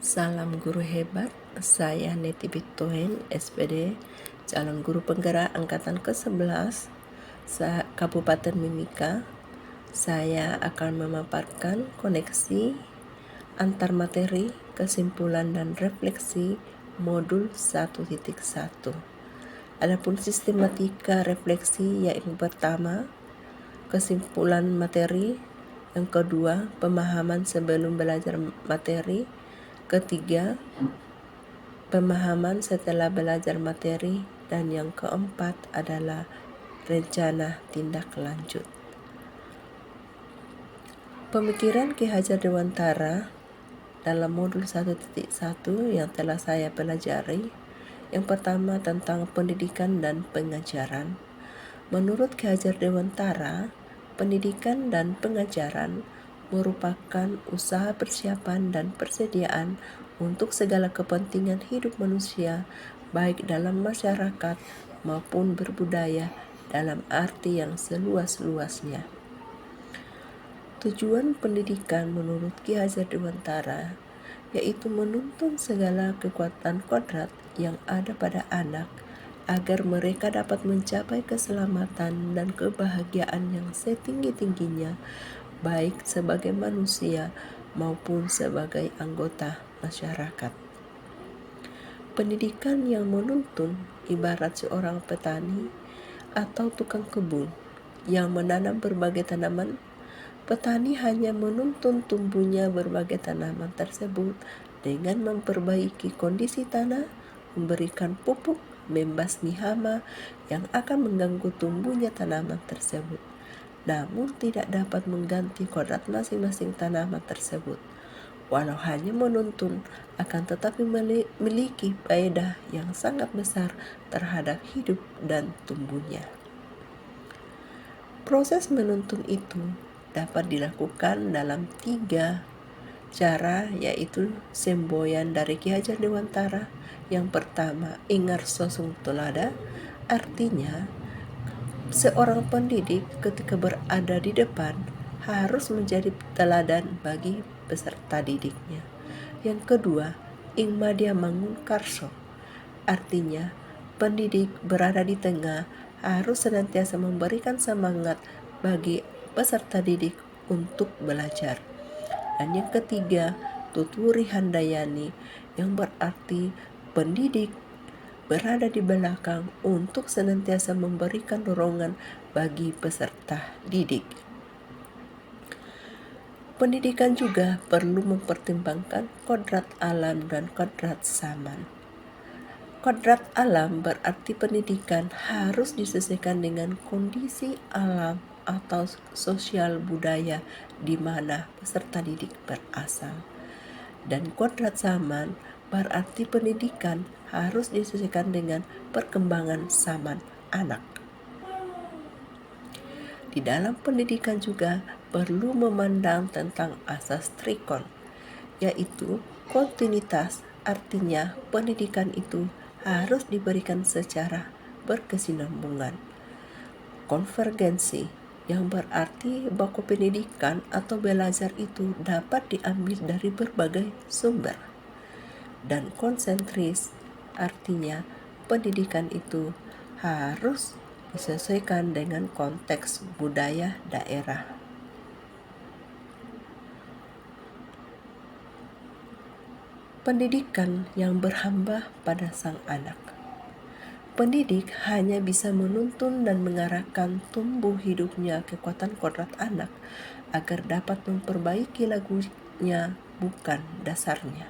Salam guru hebat, saya Neti Bitoen, SPD, calon guru penggerak angkatan ke-11, Kabupaten Mimika. Saya akan memaparkan koneksi antar materi, kesimpulan dan refleksi modul 1.1. Adapun sistematika refleksi yaitu pertama, kesimpulan materi, yang kedua, pemahaman sebelum belajar materi, ketiga, pemahaman setelah belajar materi, dan yang keempat adalah rencana tindak lanjut. Pemikiran Ki Hajar Dewantara dalam modul 1.1 yang telah saya pelajari, yang pertama tentang pendidikan dan pengajaran. Menurut Ki Hajar Dewantara, pendidikan dan pengajaran merupakan usaha persiapan dan persediaan untuk segala kepentingan hidup manusia, baik dalam masyarakat maupun berbudaya dalam arti yang seluas-luasnya. Tujuan pendidikan menurut Ki Hajar Dewantara yaitu menuntun segala kekuatan kodrat yang ada pada anak agar mereka dapat mencapai keselamatan dan kebahagiaan yang setinggi-tingginya, baik sebagai manusia maupun sebagai anggota masyarakat. Pendidikan yang menuntun ibarat seorang petani atau tukang kebun yang menanam berbagai tanaman. Petani hanya menuntun tumbuhnya berbagai tanaman tersebut dengan memperbaiki kondisi tanah, memberikan pupuk, membasmi hama yang akan mengganggu tumbuhnya tanaman tersebut, namun tidak dapat mengganti kodrat masing-masing tanaman tersebut. Walau hanya menuntun, akan tetapi memiliki faedah yang sangat besar terhadap hidup dan tumbuhnya. Proses menuntun itu dapat dilakukan dalam 3 cara, yaitu semboyan dari Ki Hajar Dewantara. Yang pertama, ingar sosung tolada, artinya seorang pendidik ketika berada di depan harus menjadi teladan bagi peserta didiknya. Yang kedua, ing madya mangun karso, artinya pendidik berada di tengah harus senantiasa memberikan semangat bagi peserta didik untuk belajar. Dan yang ketiga, tuturi handayani, yang berarti pendidik berada di belakang untuk senantiasa memberikan dorongan bagi peserta didik. Pendidikan juga perlu mempertimbangkan kodrat alam dan kodrat zaman. Kodrat alam berarti pendidikan harus disesuaikan dengan kondisi alam atau sosial budaya di mana peserta didik berasal. Dan kodrat zaman berarti pendidikan harus disesuaikan dengan perkembangan zaman anak. Di dalam pendidikan juga perlu memandang tentang asas trikon, yaitu kontinuitas, artinya pendidikan itu harus diberikan secara berkesinambungan. Konvergensi, yang berarti bahwa pendidikan atau belajar itu dapat diambil dari berbagai sumber. Dan konsentris, artinya pendidikan itu harus disesuaikan dengan konteks budaya daerah. Pendidikan yang berhamba pada sang anak. Pendidik hanya bisa menuntun dan mengarahkan tumbuh hidupnya kekuatan kodrat anak agar dapat memperbaiki lagunya, bukan dasarnya.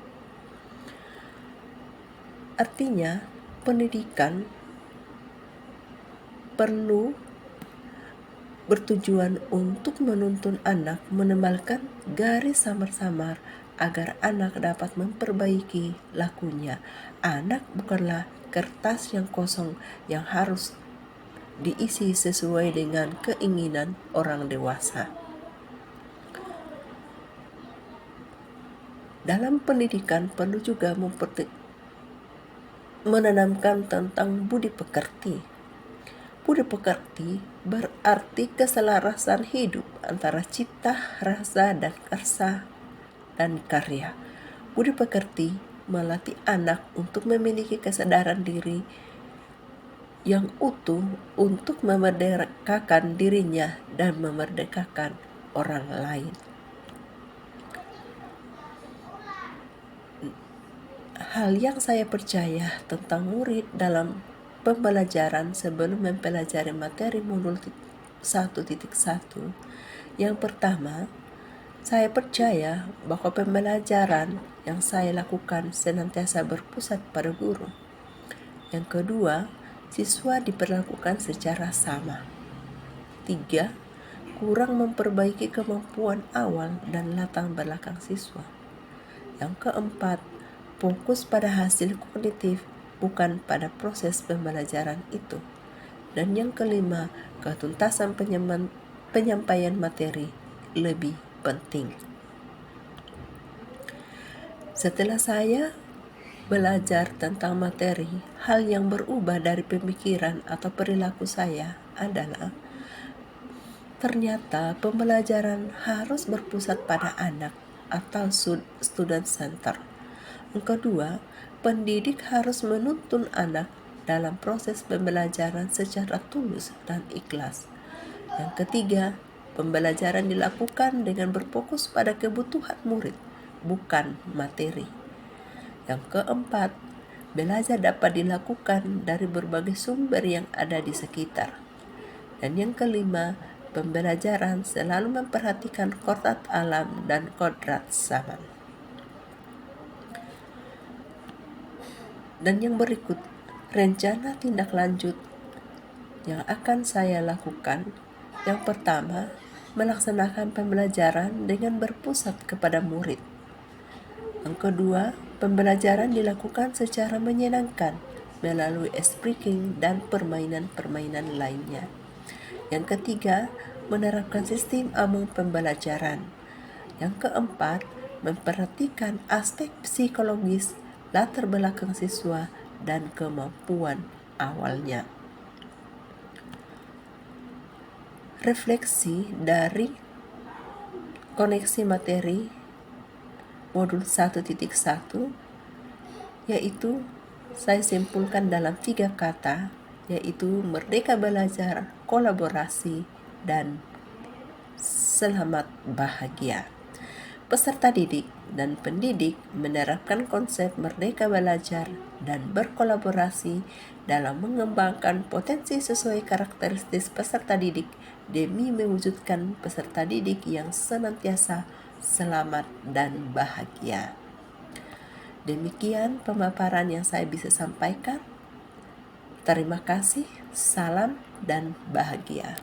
Artinya, pendidikan perlu bertujuan untuk menuntun anak menebalkan garis samar-samar agar anak dapat memperbaiki lakunya. Anak bukanlah kertas yang kosong yang harus diisi sesuai dengan keinginan orang dewasa. Dalam pendidikan perlu juga menanamkan tentang budi pekerti. Budi pekerti berarti keselarasan hidup antara cipta, rasa, dan karsa dan karya. Budi pekerti melatih anak untuk memiliki kesadaran diri yang utuh untuk memerdekakan dirinya dan memerdekakan orang lain. Hal yang saya percaya tentang murid dalam pembelajaran sebelum mempelajari materi modul 1.1. Yang pertama, saya percaya bahwa pembelajaran yang saya lakukan senantiasa berpusat pada guru. Yang kedua, siswa diperlakukan secara sama. 3. Kurang memperbaiki kemampuan awal dan latar belakang siswa. Yang keempat, fokus pada hasil kognitif, bukan pada proses pembelajaran itu. Dan yang kelima, ketuntasan penyampaian materi lebih penting. Setelah saya belajar tentang materi, hal yang berubah dari pemikiran atau perilaku saya adalah ternyata pembelajaran harus berpusat pada anak atau student center. Yang kedua, pendidik harus menuntun anak dalam proses pembelajaran secara tulus dan ikhlas. Yang ketiga, pembelajaran dilakukan dengan berfokus pada kebutuhan murid, bukan materi. Yang keempat, belajar dapat dilakukan dari berbagai sumber yang ada di sekitar. Dan yang kelima, pembelajaran selalu memperhatikan kodrat alam dan kodrat zaman. Dan yang berikut, rencana tindak lanjut yang akan saya lakukan. Yang pertama, melaksanakan pembelajaran dengan berpusat kepada murid. Yang kedua, pembelajaran dilakukan secara menyenangkan melalui speaking dan permainan-permainan lainnya. Yang ketiga, menerapkan sistem among pembelajaran. Yang keempat, memperhatikan aspek psikologis, latar belakang siswa, dan kemampuan awalnya. Refleksi dari koneksi materi modul 1.1 yaitu saya simpulkan dalam 3 kata, yaitu merdeka belajar, kolaborasi, dan selamat bahagia. Peserta didik dan pendidik menerapkan konsep merdeka belajar dan berkolaborasi dalam mengembangkan potensi sesuai karakteristik peserta didik demi mewujudkan peserta didik yang senantiasa selamat dan bahagia. Demikian pemaparan yang saya bisa sampaikan. Terima kasih, salam dan bahagia.